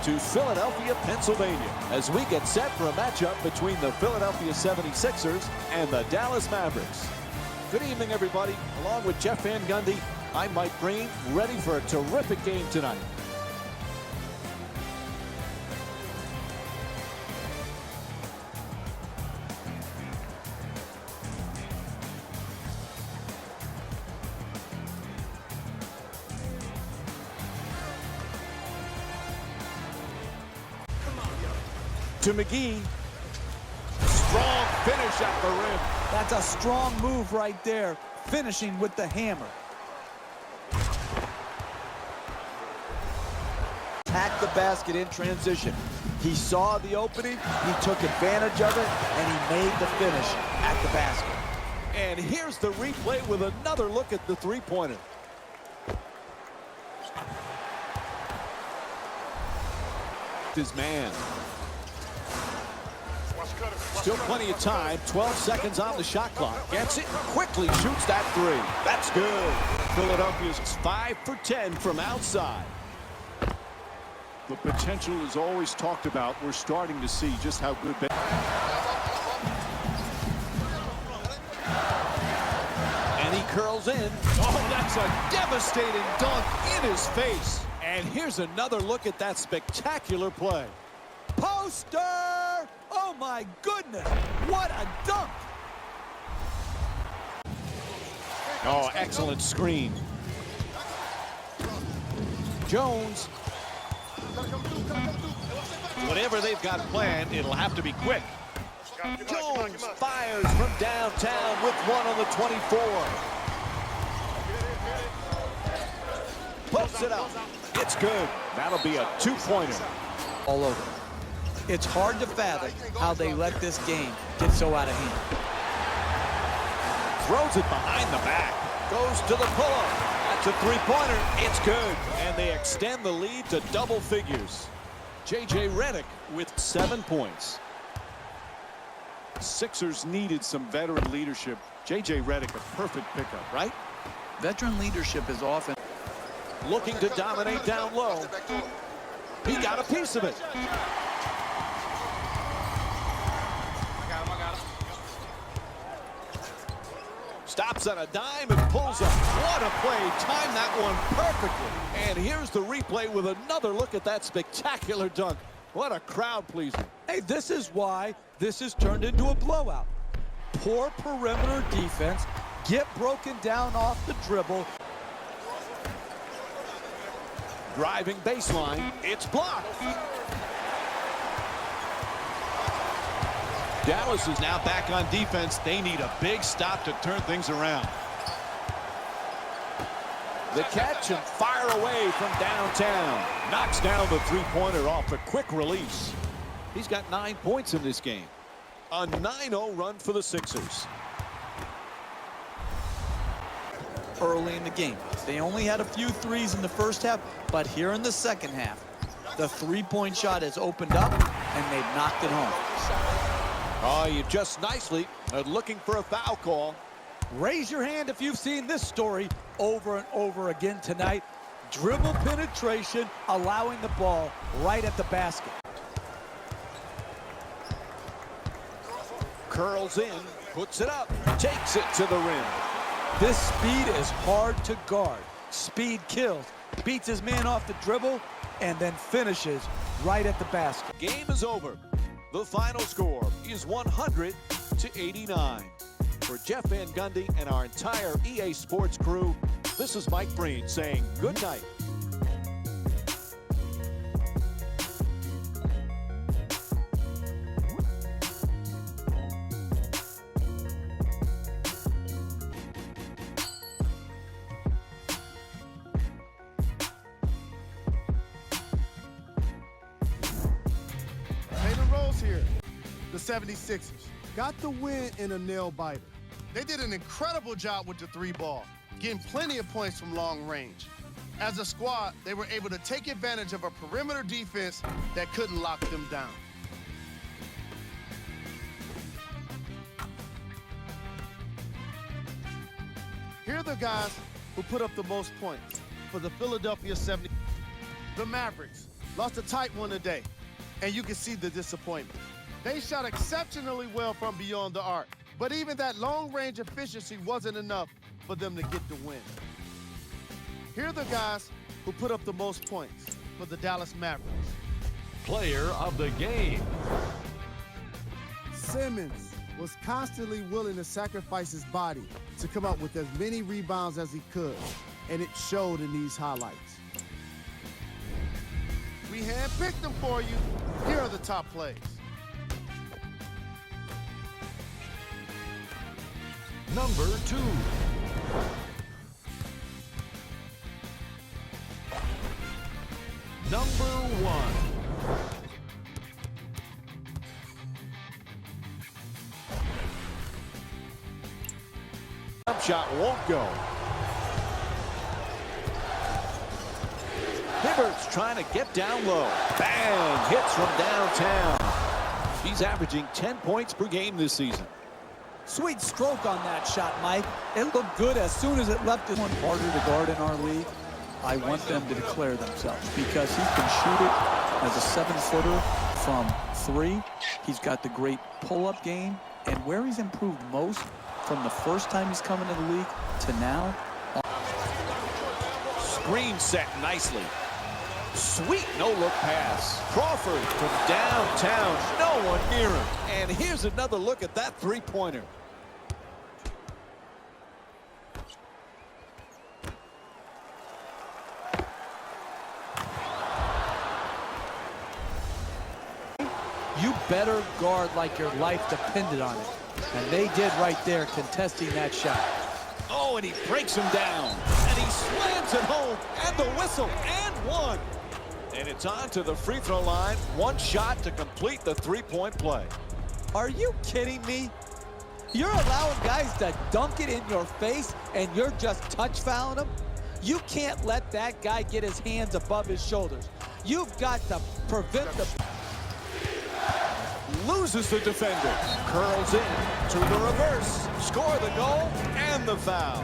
to Philadelphia, Pennsylvania, as we get set for a matchup between the Philadelphia 76ers and the Dallas Mavericks. Good evening, everybody. Along with Jeff Van Gundy, I'm Mike Green, ready for a terrific game tonight. To McGee. Strong finish at the rim. That's a strong move right there, finishing with the hammer. Attack the basket in transition. He saw the opening, he took advantage of it, and he made the finish at the basket. And here's the replay with another look at the three-pointer. His man. Still plenty of time. 12 seconds on the shot clock. Gets it, quickly shoots that three. That's good. Philadelphia's 5 for 10 from outside. The potential is always talked about. We're starting to see just how good. And he curls in. Oh, that's a devastating dunk in his face. And here's another look at that spectacular play. Poster! Oh my goodness, what a dunk! Oh, excellent screen. Jones. Whatever they've got planned, it'll have to be quick. Jones fires from downtown with one on the 24. Puts it up. It's good. That'll be a two-pointer. All over. It's hard to fathom how they let this game get so out of hand. Throws it behind the back. Goes to the pull-up. That's a three-pointer. It's good. And they extend the lead to double figures. J.J. Redick with 7 points. Sixers needed some veteran leadership. J.J. Redick, a perfect pickup, right? Veteran leadership is often looking to dominate down low. He got a piece of it. Stops on a dime and pulls up. What a play. Timed that one perfectly. And here's the replay with another look at that spectacular dunk. What a crowd pleaser. Hey, this is why this has turned into a blowout. Poor perimeter defense. Get broken down off the dribble. Driving baseline. It's blocked. Dallas is now back on defense. They need a big stop to turn things around. The catch and fire away from downtown. Knocks down the three-pointer off a quick release. He's got 9 points in this game. A 9-0 run for the Sixers. Early in the game, they only had a few threes in the first half, but here in the second half, the three-point shot has opened up and they've knocked it home. Oh, you just nicely looking for a foul call. Raise your hand if you've seen this story over and over again tonight. Dribble penetration, allowing the ball right at the basket. Curls in, puts it up, takes it to the rim. This speed is hard to guard. Speed kills. Beats his man off the dribble and then finishes right at the basket. Game is over. The final score is 100-89. For Jeff Van Gundy and our entire EA Sports crew, this is Mike Breen saying good night. Here, the 76ers got the win in a nail-biter. They did an incredible job with the three ball, getting plenty of points from long range. As a squad, they were able to take advantage of a perimeter defense that couldn't lock them down. Here are the guys who put up the most points for the Philadelphia 76ers. The Mavericks, lost a tight one today, and you can see the disappointment. They shot exceptionally well from beyond the arc, but even that long-range efficiency wasn't enough for them to get the win. Here are the guys who put up the most points for the Dallas Mavericks. Player of the game. Simmons was constantly willing to sacrifice his body to come up with as many rebounds as he could, and it showed in these highlights. We handpicked them for you. Here are the top plays. Number 2. Number 1. Jump shot won't go. Hibbert's trying to get down low. Bang! Hits from downtown. He's averaging 10 points per game this season. Sweet stroke on that shot, Mike. It looked good as soon as it left it. One harder to guard in our league. I want them to declare themselves because he can shoot it as a 7-footer from 3. He's got the great pull-up game, and where he's improved most from the first time he's come into the league to now. Screen set nicely. Sweet no-look pass. Crawford from downtown. No one near him. And here's another look at that three-pointer. You better guard like your life depended on it. And they did right there, contesting that shot. Oh, and he breaks him down. And he slams it home. And the whistle. And one. And it's on to the free throw line. One shot to complete the three-point play. Are you kidding me? You're allowing guys to dunk it in your face, and you're just touch fouling them? You can't let that guy get his hands above his shoulders. You've got to prevent the... Loses the defender. Curls in to the reverse. Score the goal and the foul.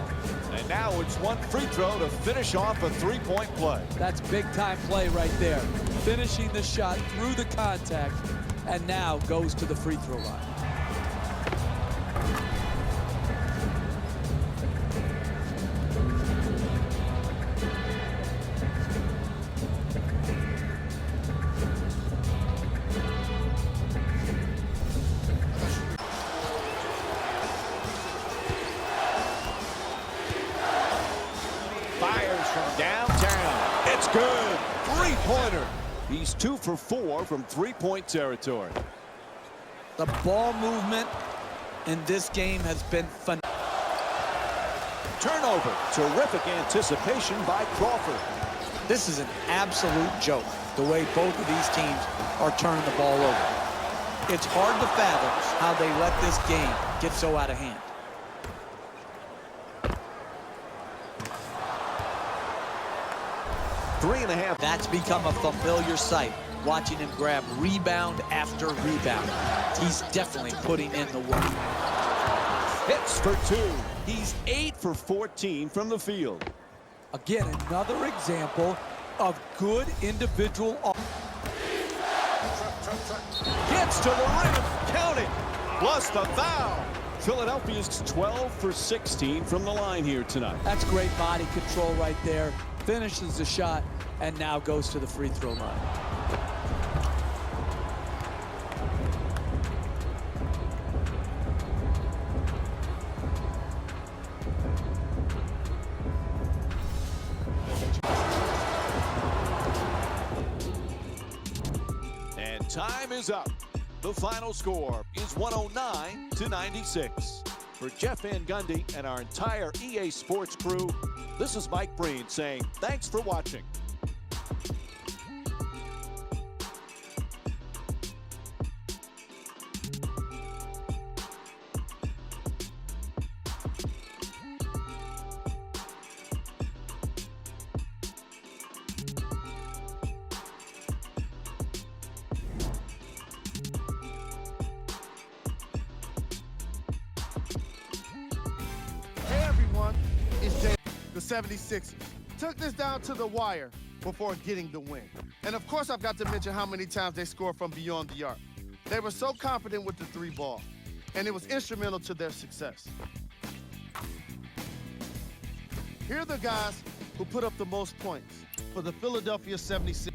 And now it's one free throw to finish off a three-point play. That's big-time play right there. Finishing the shot through the contact, and now goes to the free throw line. Fires from downtown. It's good. Three-pointer. He's 2 for 4 from three-point territory. The ball movement in this game has been phenomenal. Turnover. Terrific anticipation by Crawford. This is an absolute joke, the way both of these teams are turning the ball over. It's hard to fathom how they let this game get so out of hand. Three and a half. That's become a familiar sight, watching him grab rebound after rebound. He's definitely putting in the work. Hits for 2. He's 8 for 14 from the field. Again, another example of good individual. Gets to the rim. Count it. Plus the foul. Philadelphia's 12 for 16 from the line here tonight. That's great body control right there. Finishes the shot and now goes to the free throw line. And time is up. The final score is 109-96. For Jeff Van Gundy and our entire EA Sports crew, this is Mike Breen saying thanks for watching. Hey everyone, it's Jay. The 76ers took this down to the wire before getting the win. And of course, I've got to mention how many times they scored from beyond the arc. They were so confident with the three ball, and it was instrumental to their success. Here are the guys who put up the most points for the Philadelphia 76ers.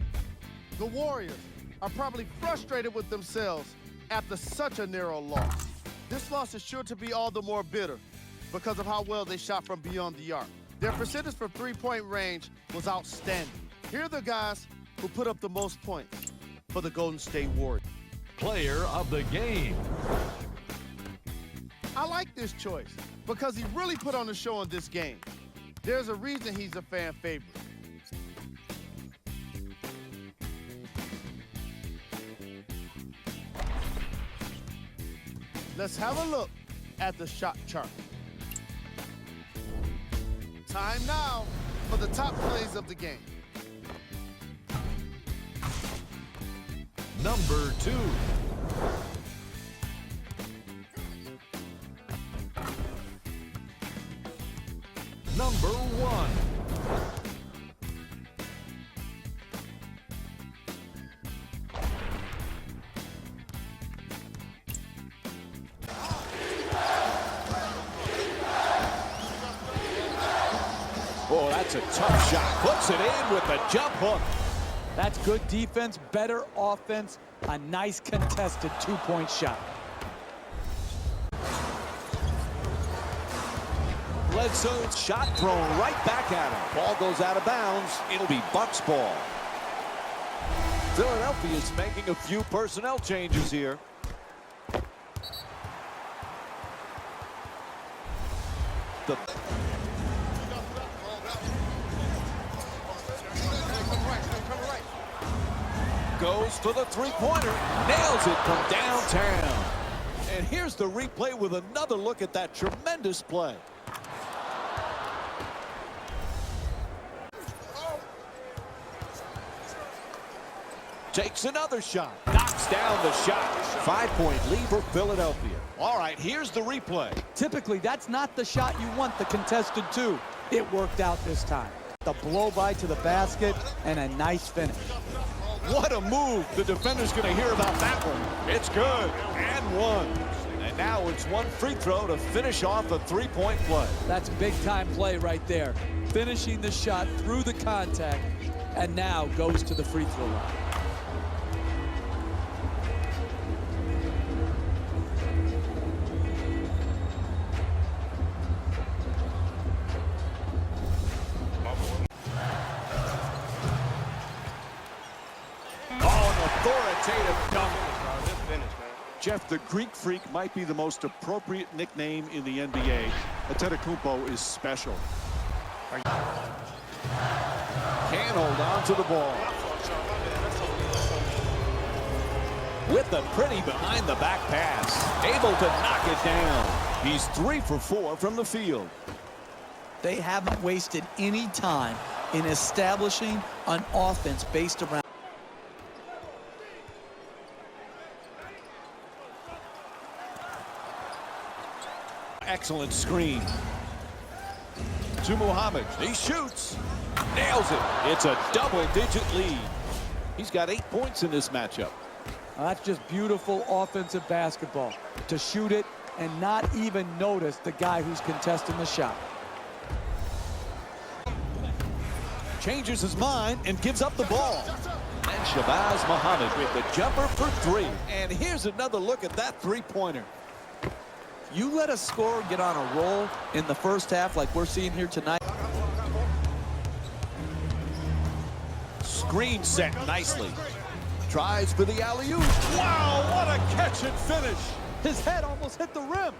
The Warriors are probably frustrated with themselves after such a narrow loss. This loss is sure to be all the more bitter because of how well they shot from beyond the arc. Their percentage from three-point range was outstanding. Here are the guys who put up the most points for the Golden State Warriors. Player of the game. I like this choice because he really put on a show in this game. There's a reason he's a fan favorite. Let's have a look at the shot chart. Time now for the top plays of the game. Number 2. Number 1. Oh, that's a tough shot. Puts it in with the jump hook. That's good defense, better offense, a nice contested two-point shot. Bledsoe's shot thrown right back at him. Ball goes out of bounds. It'll be Bucks ball. Philadelphia is making a few personnel changes here. The goes for the three-pointer, nails it from downtown. And here's the replay with another look at that tremendous play. Takes another shot, knocks down the shot. 5-point lead for Philadelphia. All right, here's the replay. Typically, that's not the shot you want, the contested two. It worked out this time. The blow-by to the basket and a nice finish. What a move. The defender's going to hear about that one. It's good. And one. And now it's one free throw to finish off a three-point play. That's big-time play right there. Finishing the shot through the contact and now goes to the free throw line. Authoritative dunk. Jeff, the Greek Freak might be the most appropriate nickname in the NBA. Antetokounmpo is special. Can't hold on to the ball. With the pretty behind the back pass. Able to knock it down. He's 3 for 4 from the field. They haven't wasted any time in establishing an offense based around. Excellent screen. To Muhammad. He shoots. Nails it. It's a double-digit lead. He's got 8 points in this matchup. That's just beautiful offensive basketball. To shoot it and not even notice the guy who's contesting the shot. Changes his mind and gives up the ball. And Shabazz Muhammad with the jumper for 3. And here's another look at that three-pointer. You let a scorer get on a roll in the first half like we're seeing here tonight. Screen set nicely. Tries for the alley-oop. Wow, what a catch and finish. His head almost hit the rim.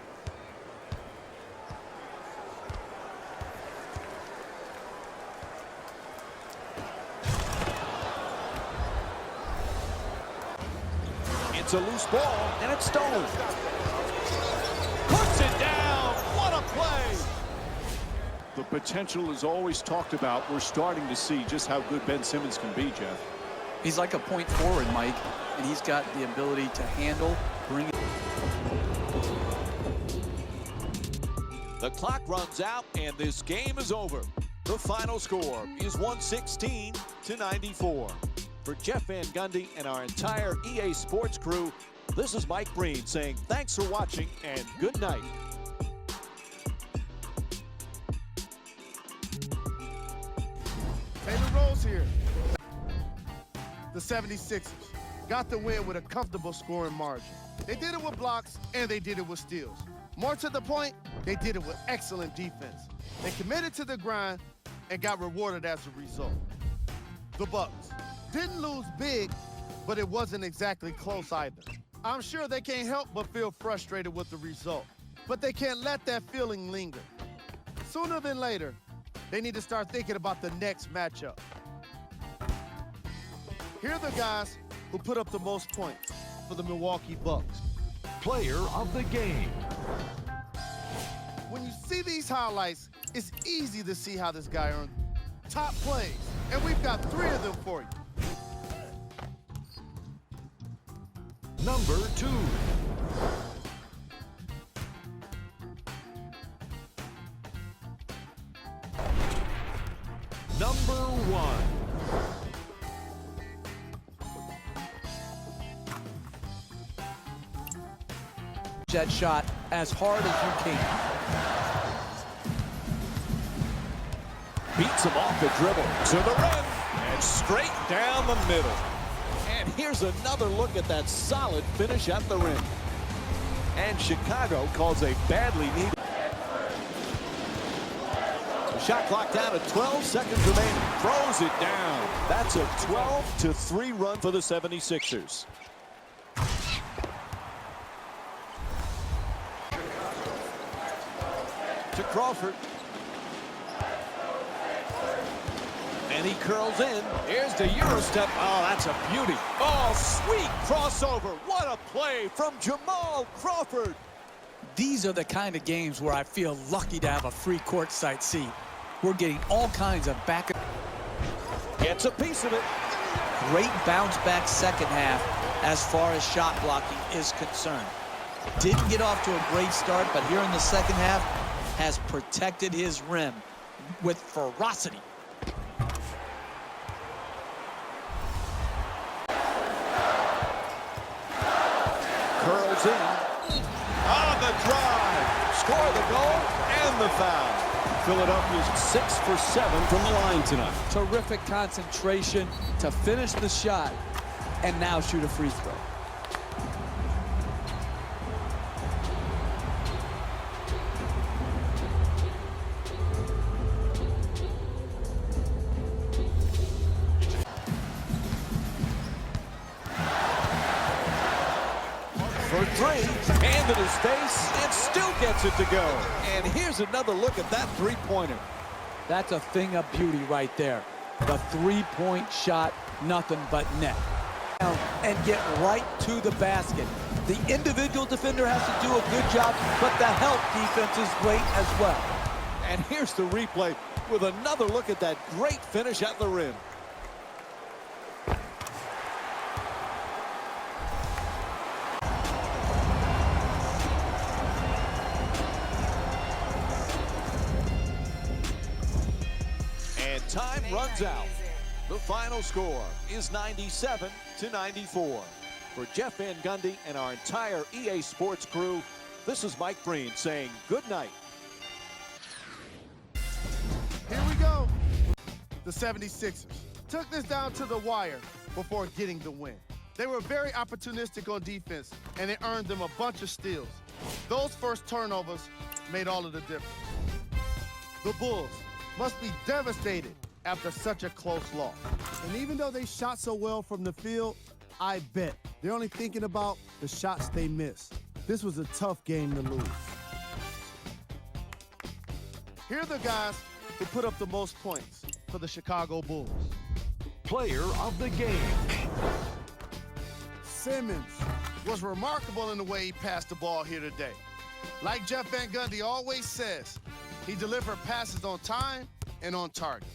It's a loose ball, and it's stolen. Puts it down. What a play. The potential is always talked about. We're starting to see just how good Ben Simmons can be, Jeff. He's like a point forward, Mike, and he's got the ability to handle, bring it. The clock runs out, and this game is over. The final score is 116 to 94. For Jeff Van Gundy and our entire EA Sports crew, this is Mike Breen saying thanks for watching and good night. Taylor Rose here. The 76ers got the win with a comfortable scoring margin. They did it with blocks and they did it with steals. More to the point, they did it with excellent defense. They committed to the grind and got rewarded as a result. The Bucks didn't lose big, but it wasn't exactly close either. I'm sure they can't help but feel frustrated with the result, but they can't let that feeling linger. Sooner than later, they need to start thinking about the next matchup. Here are the guys who put up the most points for the Milwaukee Bucks. Player of the game. When you see these highlights, it's easy to see how this guy earned top plays, and we've got 3 of them for you. Number 2. Number 1. That shot as hard as you can. Beats him off the dribble to the rim and straight down the middle. And here's another look at that solid finish at the rim. And Chicago calls a badly needed. The shot clock down at 12 seconds remaining. Throws it down. That's a 12-3 run for the 76ers. To Crawford. And he curls in. Here's the Euro step. Oh, that's a beauty. Oh, sweet crossover. What a play from Jamal Crawford. These are the kind of games where I feel lucky to have a free courtside seat. We're getting all kinds of back. Gets a piece of it. Great bounce back second half as far as shot blocking is concerned. Didn't get off to a great start, but here in the second half has protected his rim with ferocity. Curls in. On the drive. Score the goal and the foul. Philadelphia's 6 for 7 from the line tonight. Terrific concentration to finish the shot and now shoot a free throw. For 3, hand in his face, and still gets it to go. And here's another look at that three-pointer. That's a thing of beauty right there. The three-point shot, nothing but net. And get right to the basket. The individual defender has to do a good job, but the help defense is great as well. And here's the replay with another look at that great finish at the rim. Time runs out. The final score is 97 to 94. For Jeff Van Gundy and our entire EA Sports crew, this is Mike Breen saying good night. Here we go. The 76ers took this down to the wire before getting the win. They were very opportunistic on defense, and it earned them a bunch of steals. Those first turnovers made all of the difference. The Bulls must be devastated after such a close loss. And even though they shot so well from the field, I bet they're only thinking about the shots they missed. This was a tough game to lose. Here are the guys who put up the most points for the Chicago Bulls. Player of the game. Simmons was remarkable in the way he passed the ball here today. Like Jeff Van Gundy always says, he delivered passes on time and on target.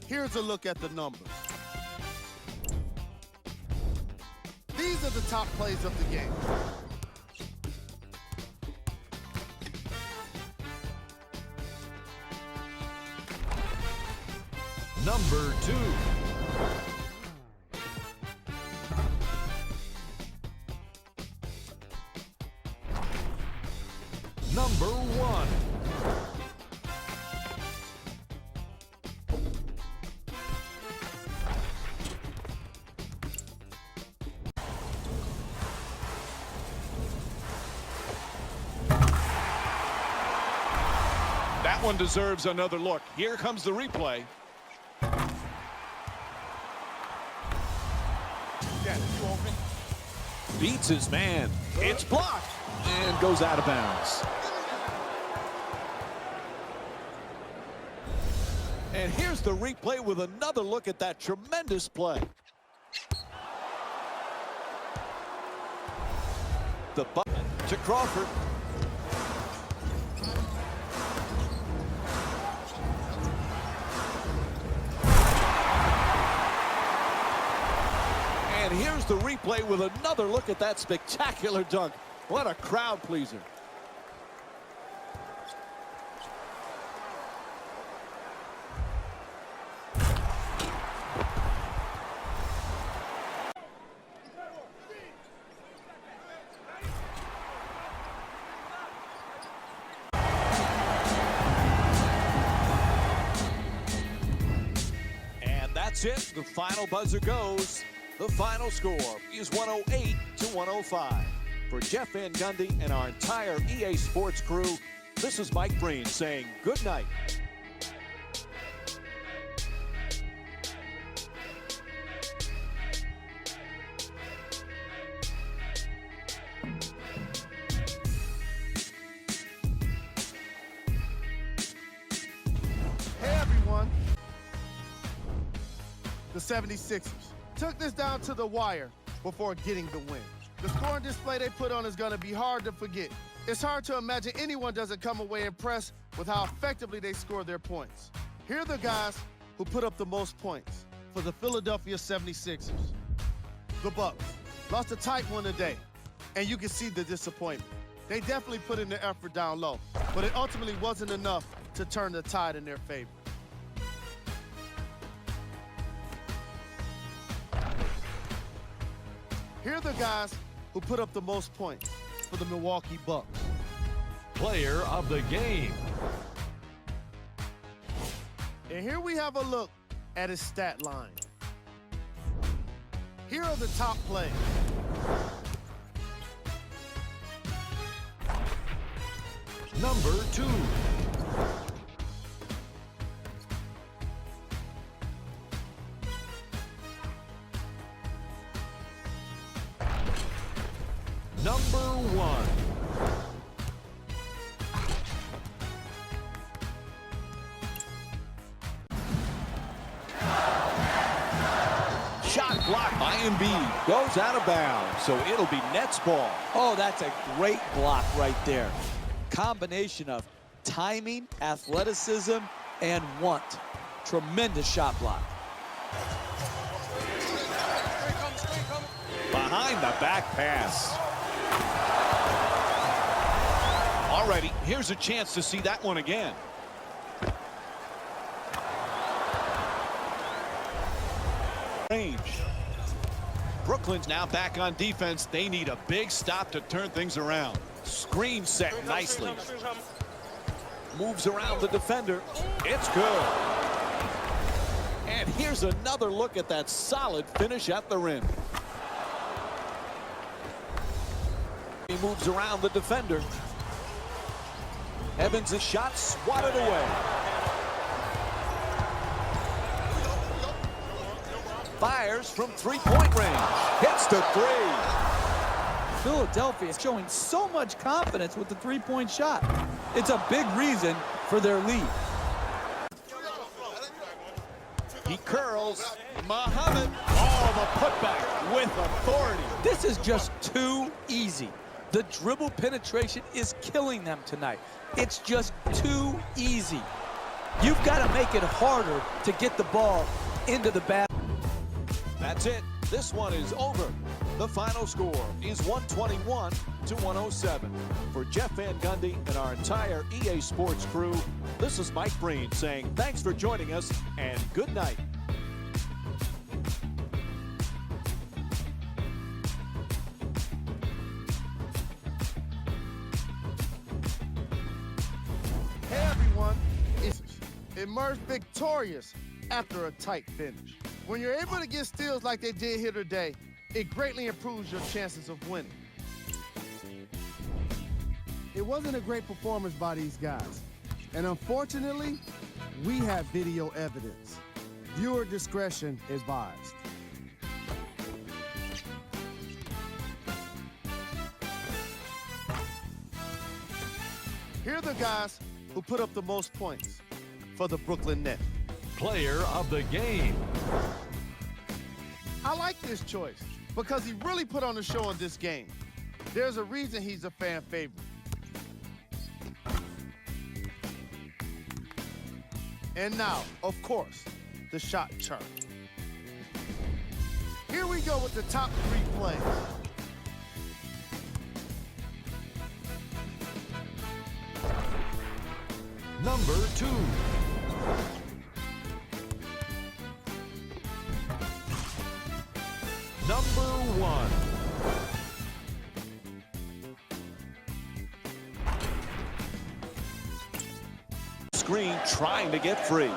Here's a look at the numbers. These are the top plays of the game. Number 2. Number 1. That one deserves another look. Here comes the replay. Yeah, you open. Beats his man. It's blocked and goes out of bounds. And here's the replay with another look at that tremendous play. The button to Crawford. And here's the replay with another look at that spectacular dunk. What a crowd pleaser. And that's it. The final buzzer goes. The final score is 108-105. For Jeff Van Gundy and our entire EA Sports crew, this is Mike Breen saying good night. Hey, everyone. The 76ers took this down to the wire before getting the win. The scoring display they put on is going to be hard to forget. It's hard to imagine anyone doesn't come away impressed with how effectively they score their points. Here are the guys who put up the most points for the Philadelphia 76ers. The Bucks lost a tight one today, and you can see the disappointment. They definitely put in the effort down low, but it ultimately wasn't enough to turn the tide in their favor. Here are the guys who put up the most points for the Milwaukee Bucks. Player of the game. And here we have a look at his stat line. Here are the top plays. Number 2. Number 1. Shot blocked by Embiid. Goes out of bounds, so it'll be Nets ball. Oh, that's a great block right there. Combination of timing, athleticism, and want. Tremendous shot block. Behind the back pass. Alrighty, here's a chance to see that one again. Range. Brooklyn's now back on defense. They need a big stop to turn things around. Screen set nicely. Moves around the defender. It's good. And here's another look at that solid finish at the rim. He moves around the defender. Evans' shot swatted away. Fires from three-point range. Hits the three. Philadelphia is showing so much confidence with the three-point shot. It's a big reason for their lead. He curls. Muhammad. Oh, the putback with authority. This is just too easy. The dribble penetration is killing them tonight. It's just too easy. You've got to make it harder to get the ball into the basket. That's it. This one is over. The final score is 121-107. For Jeff Van Gundy and our entire EA Sports crew, this is Mike Breen saying thanks for joining us and good night. emerged victorious after a tight finish. When you're able to get steals like they did here today, it greatly improves your chances of winning. It wasn't a great performance by these guys. And unfortunately, we have video evidence. Viewer discretion advised. Here are the guys who put up the most points for the Brooklyn Nets. Player of the game. I like this choice because he really put on a show in this game. There's a reason he's a fan favorite. And now, of course, the shot chart. Here we go with the top 3 plays. Number 2. Number 1. Screen trying to get free.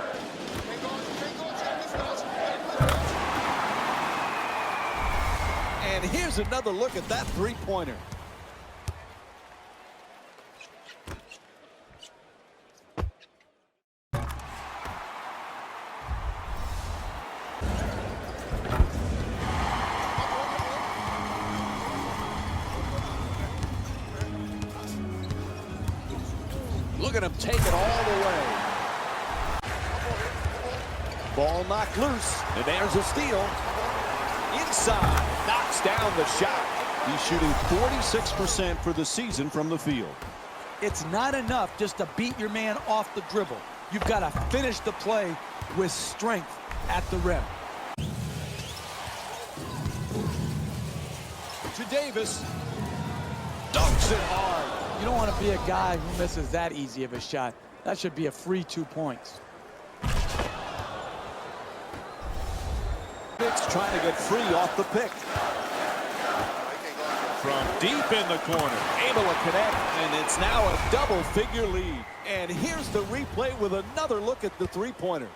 And here's another look at that three-pointer. Look at him take it all the way. Ball knocked loose, and there's a steal. Inside, knocks down the shot. He's shooting 46% for the season from the field. It's not enough just to beat your man off the dribble. You've got to finish the play with strength at the rim. To Davis. Dunks it hard. You don't want to be a guy who misses that easy of a shot. That should be a free 2 points. Knicks trying to get free off the pick. From deep in the corner, able to connect, and it's now a double-figure lead. And here's the replay with another look at the three-pointer.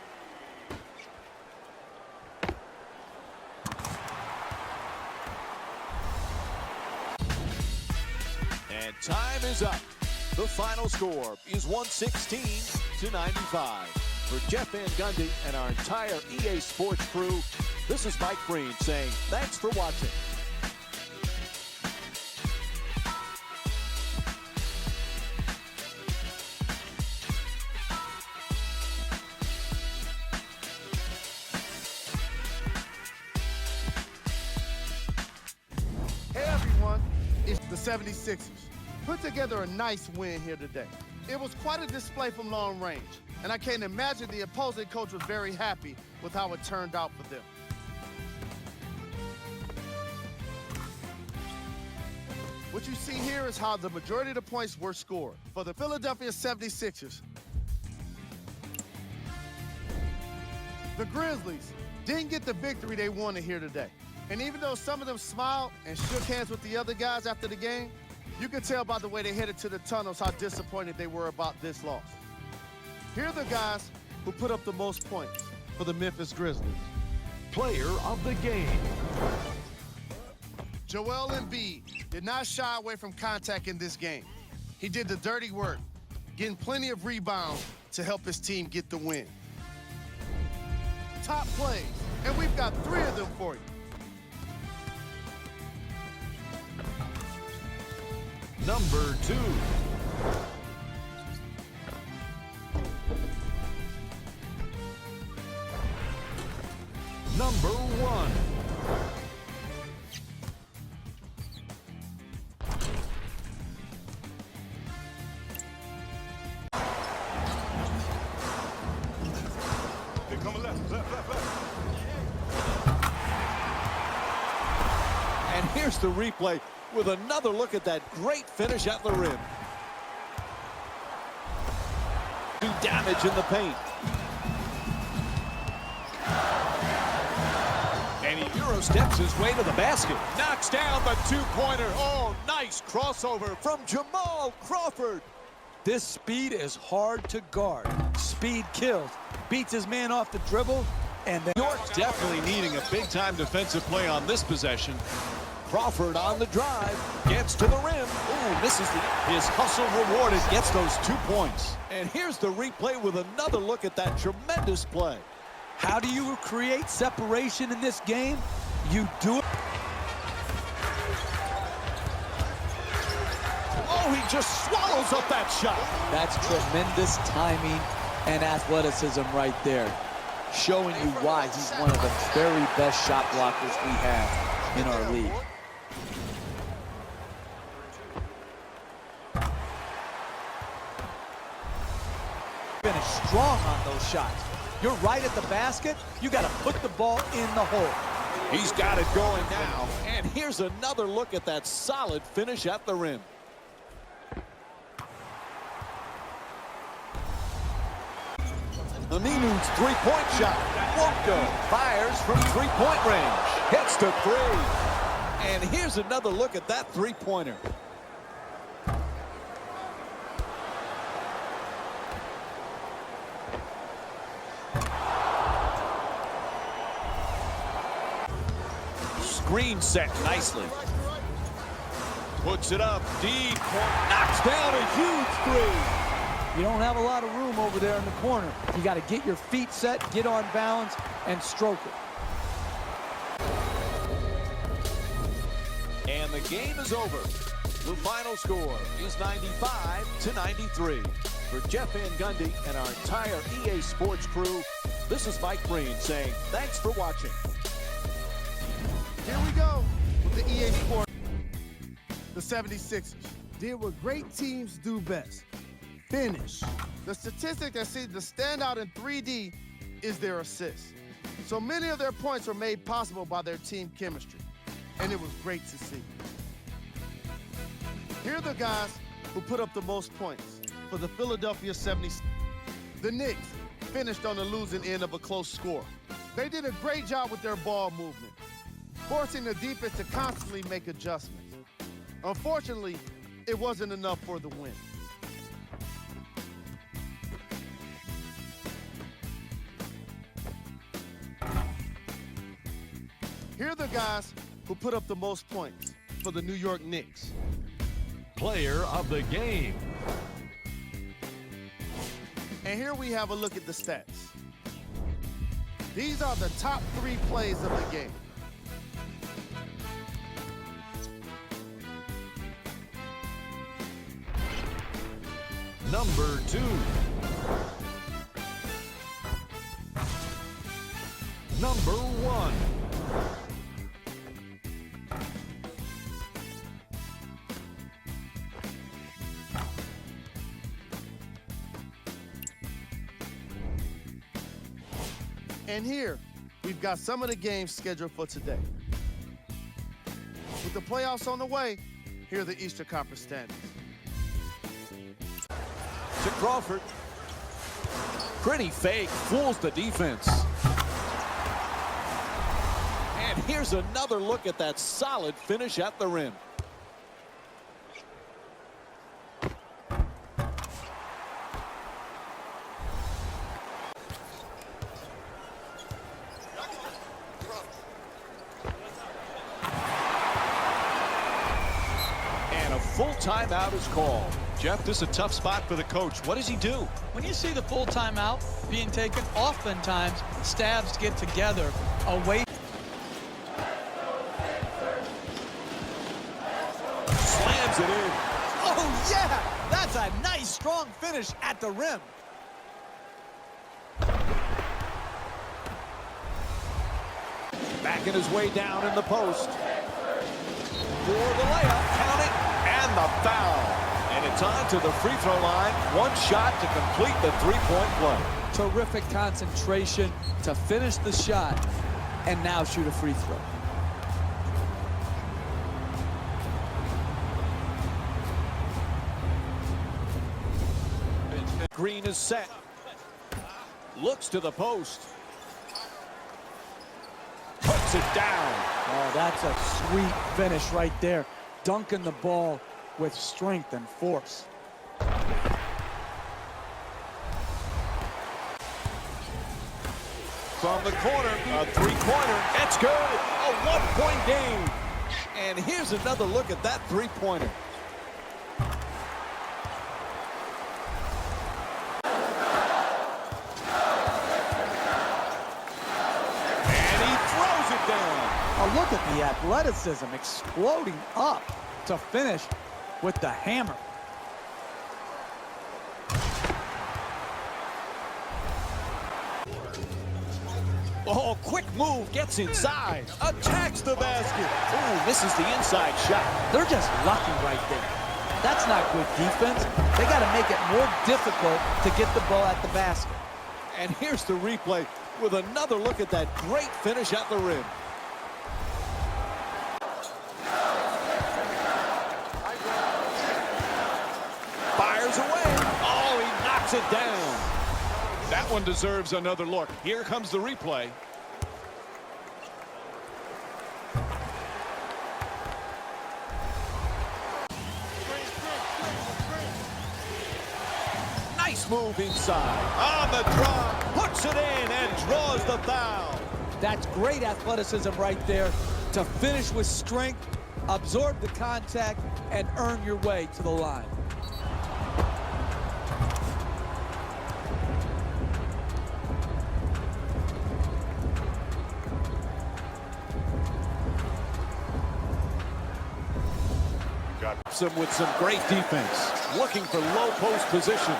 And time is up. The final score is 116-95. For Jeff Van Gundy and our entire EA Sports crew, this is Mike Breen saying thanks for watching. Hey everyone, it's the 76ers. Put together a nice win here today. It was quite a display from long range, and I can't imagine the opposing coach was very happy with how it turned out for them. What you see here is how the majority of the points were scored for the Philadelphia 76ers. The Grizzlies didn't get the victory they wanted here today. And even though some of them smiled and shook hands with the other guys after the game, you could tell by the way they headed to the tunnels how disappointed they were about this loss. Here are the guys who put up the most points for the Memphis Grizzlies. Player of the game. Joel Embiid did not shy away from contact in this game. He did the dirty work, getting plenty of rebounds to help his team get the win. Top plays, and we've got 3 of them for you. Number 2. Number 1. They're coming left. And here's the replay with another look at that great finish at the rim. Do damage in the paint. And he Euro steps his way to the basket. Knocks down the two-pointer. Oh, nice crossover from Jamal Crawford. This speed is hard to guard. Speed kills. Beats his man off the dribble, and then York definitely needing a big-time defensive play on this possession. Crawford on the drive, gets to the rim. Ooh, misses his hustle rewarded, gets those 2 points. And here's the replay with another look at that tremendous play. how do you create separation in this game? You do it. Oh, he just swallows up that shot. That's tremendous timing and athleticism right there, showing you why he's one of the very best shot blockers we have in our league. Finish strong on those shots. You're right at the basket. You got to put the ball in the hole. He's got it going now. And here's another look at that solid finish at the rim. Aminu's three-point shot won't go. Fires from three-point range. Hits to three. And here's another look at that three-pointer. Screen set nicely. Puts it up deep. Knocks down a huge three. You don't have a lot of room over there in the corner. You got to get your feet set, get on balance, and stroke it. And the game is over. The final score is 95-93. For Jeff Van Gundy and our entire EA Sports crew, this is Mike Breen saying thanks for watching. Here we go with the EA Sports. The 76ers Did what great teams do best. Finish. The statistic that seems to stand out in 3D is their assists. So many of their points were made possible by their team chemistry, and it was great to see. Here are the guys who put up the most points for the Philadelphia 76ers. The Knicks finished on the losing end of a close score. They did a great job with their ball movement, forcing the defense to constantly make adjustments. Unfortunately, it wasn't enough for the win. Here are the guys who put up the most points for the New York Knicks. Player of the game. And here we have a look at the stats. These are the top 3 plays of the game. Number 2. Number 1. And here, we've got some of the games scheduled for today. With the playoffs on the way, here are the Eastern Conference standings. To Crawford. Pretty fake, fools the defense. And here's another look at that solid finish at the rim. And a full timeout is called. Jeff, this is a tough spot for the coach. What does he do? When you see the full timeout being taken, oftentimes staffs get together away. Slams it in. Oh, yeah! That's a nice, strong finish at the rim. Backing his way down in the post. For the layup, count it, and the foul. And it's on to the free throw line. One shot to complete the three-point play. Terrific concentration to finish the shot and now shoot a free throw. Green is set. Looks to the post. Puts it down. Oh, that's a sweet finish right there. Dunking the ball with strength and force. From the corner, a three-pointer. It's good. A one-point game. And here's another look at that three-pointer. And he throws it down. Oh, look at the athleticism exploding up to finish with the hammer. Oh, quick move, gets inside, attacks the basket. Ooh, misses the inside shot. They're just lucky right there. That's not good defense. They got to make it more difficult to get the ball at the basket. And here's the replay with another look at that great finish at the rim. Fires away. Oh, he knocks it down. That one deserves another look. Here comes the replay. Nice move inside. On the drop, puts it in and draws the foul. That's great athleticism right there to finish with strength, absorb the contact, and earn your way to the line. Him with some great defense. Looking for low post position.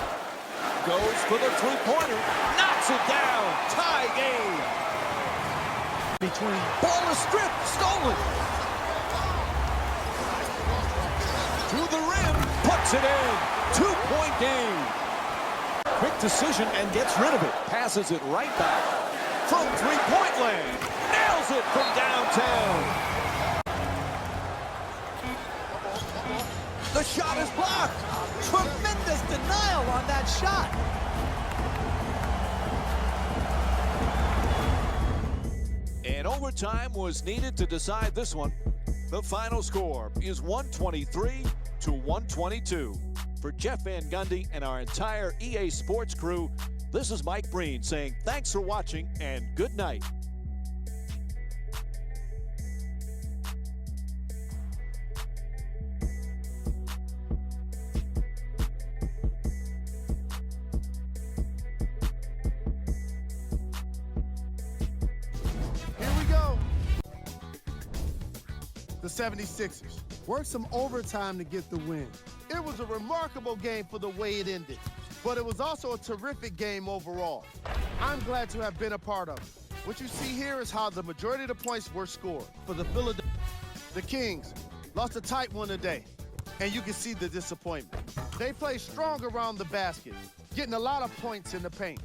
Goes for the three-pointer. Knocks it down. Tie game. Between Ball is stripped. Stolen. To the rim. Puts it in. Two-point game. Quick decision and gets rid of it. Passes it right back. From three-point land. Nails it from downtown. The shot is blocked. tremendous denial on that shot. And overtime was needed to decide this one. The final score is 123-122. For Jeff Van Gundy and our entire EA Sports crew, this is Mike Breen saying thanks for watching and good night. Here we go. The 76ers worked some overtime to get the win. It was a remarkable game for the way it ended, but it was also a terrific game overall. I'm glad to have been a part of it. What you see here is how the majority of the points were scored. For the Philadelphia, the Kings lost a tight one today, and you can see the disappointment. They played strong around the basket, getting a lot of points in the paint.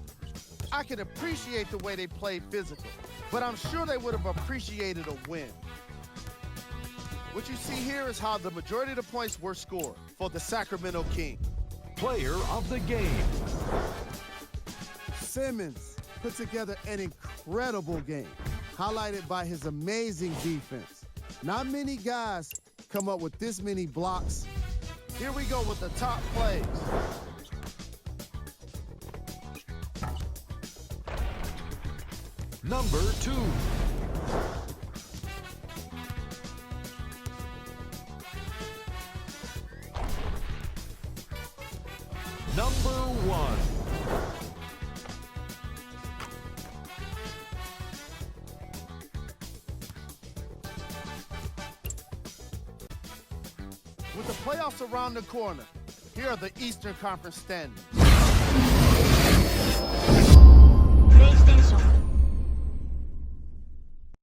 I can appreciate the way they played physical, but I'm sure they would have appreciated a win. What you see here is how the majority of the points were scored for the Sacramento Kings. Player of the game. Simmons put together an incredible game, highlighted by his amazing defense. Not many guys come up with this many blocks. Here we go with the top plays. Number 2. Number 1. With the playoffs around the corner, here are the Eastern Conference standings.